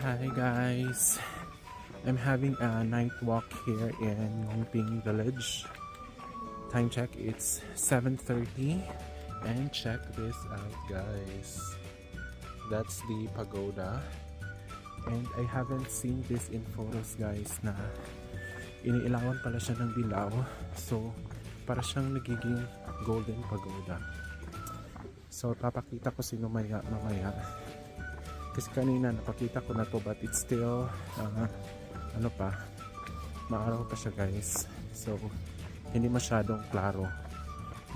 Hi guys, I'm having a night walk here in Yongping Village. Time check, it's 7:30 and check this out guys. That's the pagoda and I haven't seen this in photos guys na iniilawan pala siya ng dilaw, so para siyang nagiging golden pagoda. So papakita ko sino mamaya. Kasi kanina napakita ko na to but it's still maaraw pa siya guys, so hindi masyadong klaro,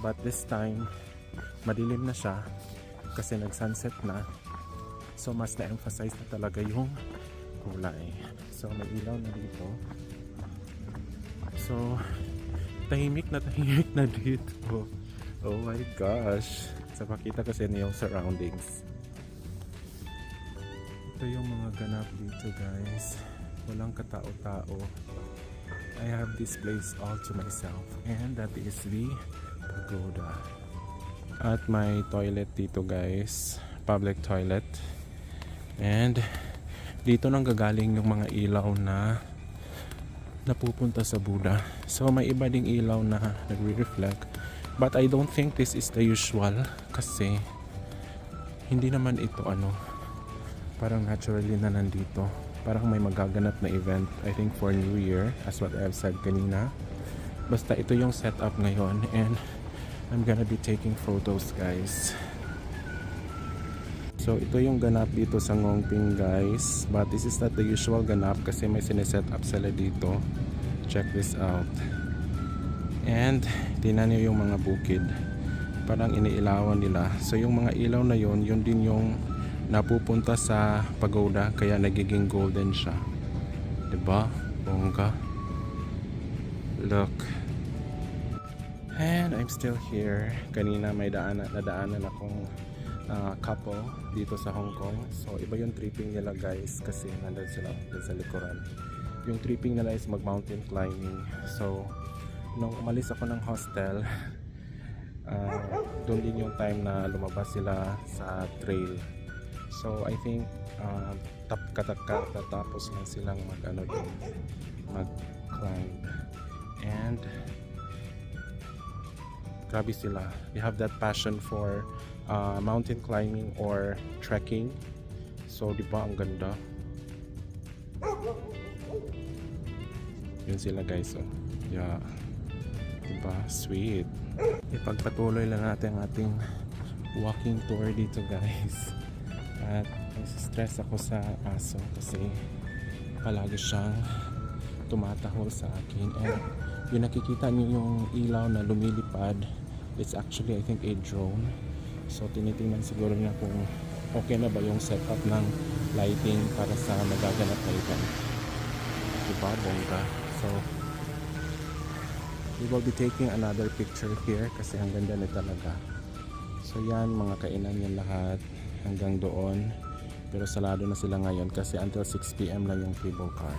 but this time madilim na siya kasi nag sunset na, so mas na-emphasize na talaga yung kulay. So may ilaw na dito, so tahimik na dito. Oh my gosh, so pakita ko sa inyo yung surroundings. Ito yung mga ganap dito guys, walang katao-tao. I have this place all to myself and that is the pagoda. At my toilet dito guys, public toilet, and dito nang gagaling yung mga ilaw na napupunta sa Buddha. So may iba ding ilaw na nagre-reflect, but I don't think this is the usual kasi hindi naman ito parang naturally na nandito. Parang may magaganap na event, I think for New Year, as what I've said kanina. Basta ito yung setup ngayon and I'm gonna be taking photos guys. So ito yung ganap dito sa Ngongping guys, but this is not the usual ganap kasi may sineset up sila dito. Check this out. And tingnan niyo yung mga bukid, parang iniilawan nila. So yung mga ilaw na yun din yung napupunta sa pagoda, kaya nagiging golden siya, diba? Bongga. Look, and I'm still here. Kanina may nadaanan akong couple dito sa Hong Kong. So iba yung tripping nila guys kasi nandun sila sa likuran. Yung tripping nila is mag mountain climbing. So nung umalis ako ng hostel, doon din yung time na lumabas sila sa trail. So I think tatapos lang silang mag-climb, and grabe sila. They have that passion for mountain climbing or trekking. So diba ang ganda? Yun sila guys, oh. Yeah. Diba? Sweet. Ipagpatuloy lang natin ang ating walking tour dito guys. At stress ako sa aso kasi palagi siyang tumatahol sa akin, and yung nakikita niyo yung ilaw na lumilipad, it's actually I think a drone. So tinitingnan siguro niya kung okay na ba yung setup ng lighting para sa magaganap na event, diba bongga? So we will be taking another picture here kasi ang ganda na talaga. So yan, mga kainan yan lahat hanggang doon, pero salado na sila ngayon kasi until 6 PM lang yung cable car.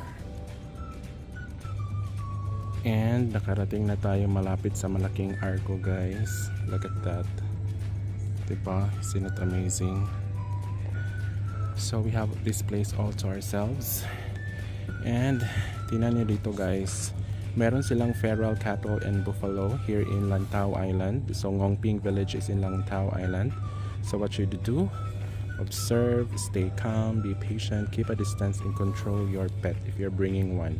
And nakarating na tayo malapit sa malaking arco guys. Look at that, diba? Isn't it amazing? So we have this place all to ourselves, and tingnan niyo dito guys, meron silang feral cattle and buffalo here in Lantau Island. So Ngongping Village is in Lantau Island. So what should you do? Observe, stay calm, be patient, keep a distance, and control your pet if you're bringing one.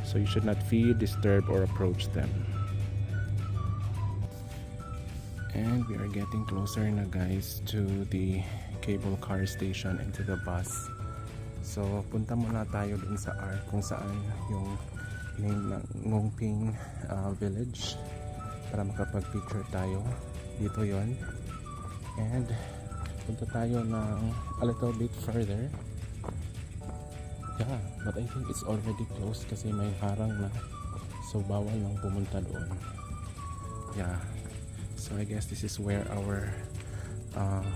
So you should not feed, disturb, or approach them. And we are getting closer na guys to the cable car station and to the bus. So punta muna tayo dun sa arc kung saan yung name ng Ngongping Village para makapag-picture tayo. Dito yon. And punta tayo ng a little bit further. Yeah, but I think it's already closed kasi may harang na, so bawal nang pumunta doon. Yeah, so I guess this is where our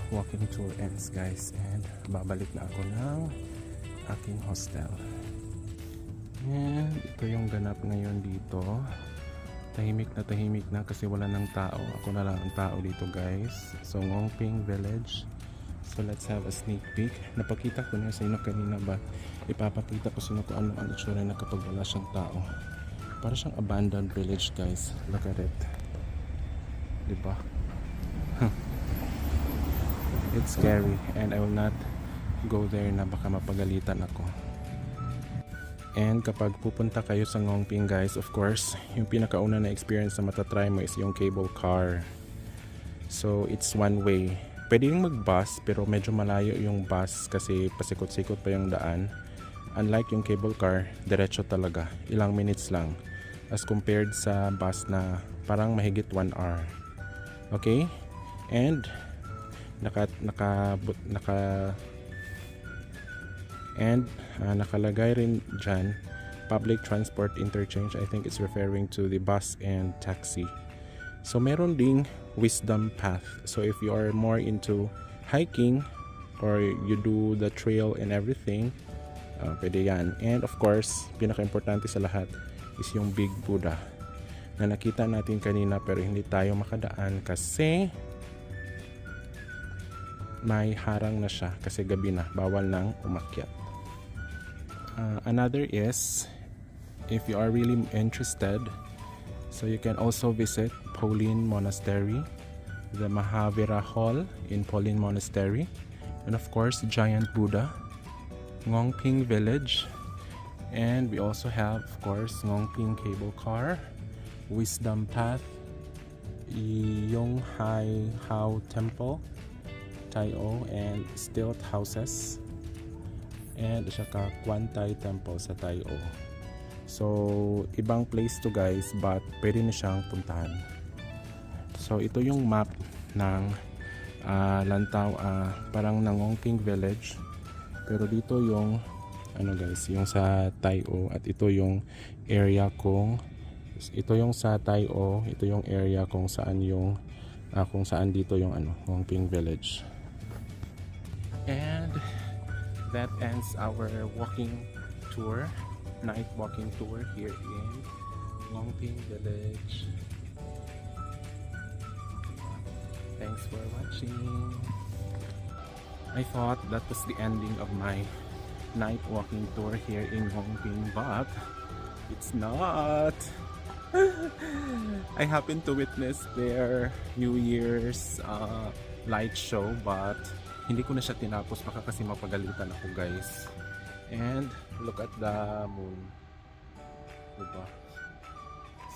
walking tour ends guys, and babalik na ako ng aking hostel. And ito yung ganap ngayon dito. Tahimik na kasi wala nang tao. Ako na lang ang tao dito guys. So Ngongping Village, So let's have a sneak peek. Napakita ko na sa inyo kanina ba, ipapakita ko sa inyo kung ano ang itsura na kapag wala siyang tao. Para siyang abandoned village, guys. Look at it. Diba? It's scary and I will not go there na baka mapagalitan ako. And kapag pupunta kayo sa Ngongping, guys, of course, yung pinakauna na experience na matatry mo is yung cable car. So it's one way. Pwede yung mag-bus pero medyo malayo yung bus kasi pasikot-sikot pa yung daan. Unlike yung cable car, diretso talaga. Ilang minutes lang. As compared sa bus na parang mahigit 1 hour. Okay? And nakalagay rin dyan public transport interchange. I think it's referring to the bus and taxi. So meron ding wisdom path. So if you are more into hiking or you do the trail and everything, pwede yan. And of course, pinaka-importante sa lahat is yung Big Buddha na nakita natin kanina pero hindi tayo makadaan kasi may harang na siya kasi gabi na, bawal nang umakyat. Another is, if you are really interested, so you can also visit Pauline Monastery, the Mahavira Hall in Pauline Monastery, and of course Giant Buddha, Ngongping Village, and we also have of course Ngongping Cable Car, Wisdom Path, Yonghai Hao Temple, Taio, and Stilt Houses, and saka Kwantai Temple sa Taio. So ibang place to, guys, but pwede na siyang puntahan. So ito yung map ng Lantau, parang Ngongping Village, pero dito yung ano, guys, yung sa Taio, at ito yung area kung ito yung sa Taio, ito yung area kung saan yung kung saan dito yung ano, Ngongping Village. And that ends our walking tour, night walking tour here in Ngongping Village. Thanks for watching. I thought that was the ending of my night walking tour here in Ngongping, but it's not. I happened to witness their New Year's light show, but hindi ko na siya tinapos baka kasi mapagalitan ako, guys. And look at the moon, diba?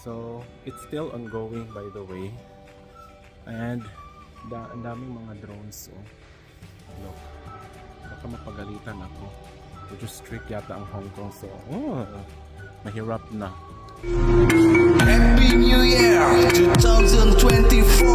So it's still ongoing, by the way, and ang daming mga drones. So look, baka mapagalitan ako. Medyo strict yata ang Hong Kong, so mahirap na. Happy New Year 2024.